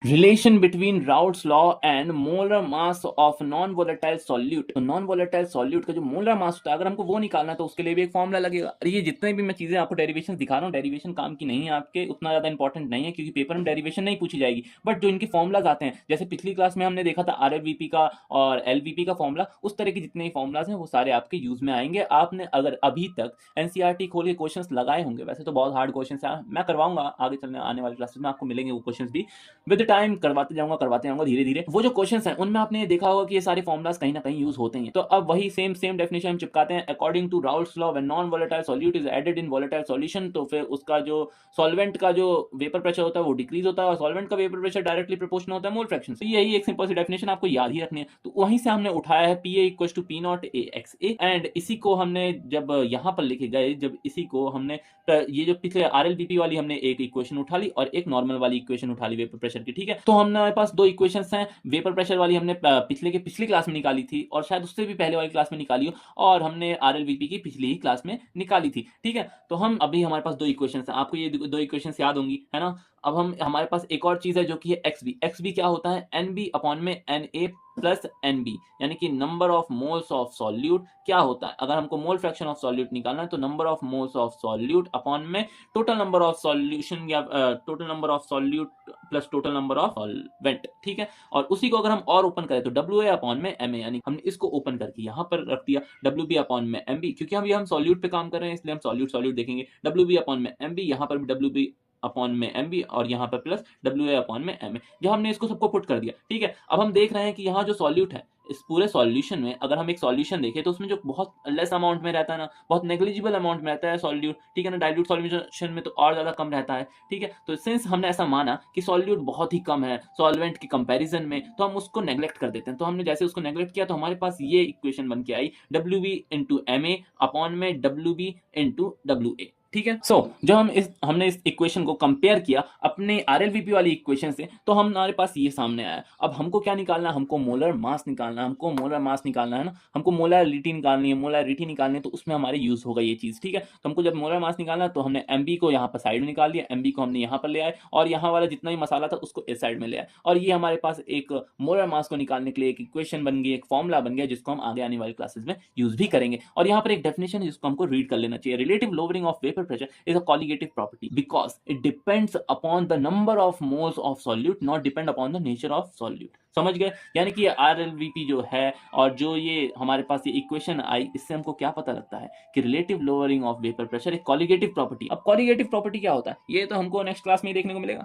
Relation between routes law and molar mass of non volatile solute. तो non volatile solute का जो molar mass होता है, अगर हमको वो निकालना है तो उसके लिए भी एक फॉर्मूला लगेगा। और ये जितने भी मैं चीजें आपको डेरिवेशन दिखा रहा हूँ, डेरिवेशन काम की नहीं है आपके, उतना ज्यादा इंपॉर्टेंट नहीं है क्योंकि पेपर में डेरिवेशन नहीं पूछी जाएगी। बट जो इनके फॉर्मुलाज आते हैं, जैसे पिछली क्लास में हमने देखा था आरएलवीपी का और एलवीपी का फॉर्मूला, उस तरह के जितने भी फॉर्मुलाज हैं वो सारे आपके यूज में आएंगे। आपने अगर अभी तक एनसीईआरटी खोल के क्वेश्चंस लगाए होंगे, वैसे तो बहुत हार्ड क्वेश्चंस हैं, मैं करवाऊंगा आगे चलने आने वाले क्लासेस में, आपको मिलेंगे वो क्वेश्चंस भी विद टाइम, करवाते जाऊंगा धीरे धीरे। वो जो क्वेश्चंस हैं उनमें आपने देखा होगा कि ये सारे फॉर्मुलाज कहीं ना कहीं यूज होते हैं। तो अब वही सेम सेम डेफिनेशन हम चिपकाते हैं। According to Raoult's law, when non volatile solute is added in volatile solution, तो फिर उसका जो सॉल्वेंट का जो वेपर प्रेशर होता है वो डिक्रीज होता है और सॉल्वेंट का वेपर प्रेशर डायरेक्टली प्रोपोर्शनल होता है मोल फ्रैक्शन से। यही एक सिंपल सी डेफिनेशन आपको याद ही रखनी है। तो वहीं से हमने उठाया है P A equal to P naught A X A, and इसी को हमने जब यहाँ पर लिखे गए, जब इसी को हमने ये जो पिछले आरएलबीपी वाली हमने एक इक्वेशन उठा ली और एक नॉर्मल वाली इक्वेशन उठा ली वेपर प्रेशर की, ठीक है। तो हमारे पास दो इक्वेशंस हैं। वेपर प्रेशर वाली हमने पिछली क्लास में निकाली थी और शायद उससे भी पहले वाली क्लास में निकाली हो, और हमने आरएलबीपी की पिछली ही क्लास में निकाली थी, ठीक है। तो हम अभी हमारे पास दो इक्वेशंस हैं, आपको ये दो इक्वेशंस याद होंगी, है ना। अब हम हमारे पास एक और चीज है जो कि है एक्स बी। एक्स बी क्या होता है? एन बी अपॉन में N A plus N B, यानी कि number of moles of solute क्या होता है। अगर हमको मोल फ्रैक्शन ऑफ सॉल्यूट निकालना है तो number of moles of solute upon में टोटल नंबर ऑफ सॉल्यूशन, या total number of solute plus total number of solvent, ठीक है। और उसी को अगर हम और ओपन करें तो डब्ल्यू ए अपॉन में एम ए, यानी हमने इसको ओपन करके यहाँ पर रख दिया डब्ल्यू बी अपॉन में एम बी, क्योंकि हम सॉल्यूट पे काम कर रहे हैं इसलिए हम सॉल्यूट सॉल्यूट देखेंगे। डब्ल्यू बी अपॉन में एम बी, यहाँ पर भी डब्ल्यू बी अपॉन में एम बी, और यहाँ पर प्लस डब्ल्यू ए अपॉन में एम ए। जब हमने इसको सबको पुट कर दिया, ठीक है। अब हम देख रहे हैं कि यहाँ जो सॉल्यूट है, इस पूरे सॉल्यूशन में अगर हम एक सॉल्यूशन देखें तो उसमें जो बहुत लेस अमाउंट में रहता है ना, बहुत नेग्लिजिबल अमाउंट में रहता है सॉल्यूट, ठीक है ना। डाइल्यूट सॉल्यूशन में तो और ज्यादा कम रहता है, ठीक है। तो सिंस हमने ऐसा माना कि सॉल्यूट बहुत ही कम है सॉल्वेंट के कंपैरिजन में, तो हम उसको नेग्लेक्ट कर देते हैं। तो हमने जैसे उसको नेग्लेक्ट किया तो हमारे पास ये इक्वेशन बन के I W B into M A upon में W B into W A, ठीक है। सो जब हमने इस इक्वेशन को कंपेयर किया अपने आरएलवीपी वाली इक्वेशन से, तो हमारे पास ये सामने आया। अब हमको क्या निकालना है? हमको मोलर मास निकालना है, हमको मोलर मास निकालना है ना, हमको मोलरिटी निकालनी है, मोलरिटी निकालनी है, तो उसमें हमारे यूज होगा ये चीज, ठीक है। तो हमको जब मोलर मास निकालना है तो हमने एमबी को यहाँ पर साइड में निकाल लिया, एमबी को हमने यहाँ पर ले आए और यहाँ वाला जितना भी मसाला था उसको इस साइड में ले आए, और ये हमारे पास एक मोलर मास को निकालने के लिए एक इक्वेशन बन गई, एक फॉर्मूला बन गया, जिसको हम आगे आने वाली क्लासेस में यूज भी करेंगे। और यहाँ पर एक डेफिनेशन है जिसको हमको रीड कर लेना चाहिए। Relative lowering of vapour pressure is a colligative property because it depends upon the number of moles of solute, not depend upon the nature of solute। समझ गए? यानी कि आरएलवीपी जो है और जो ये हमारे पास ये इक्वेशन आई, इससे हमको क्या पता लगता है कि relative lowering of vapour pressure एक कॉलिगेटिव प्रॉपर्टी। अब कॉलिगेटिव प्रॉपर्टी क्या होता है ये तो हमको नेक्स्ट क्लास में ही देखने को मिलेगा।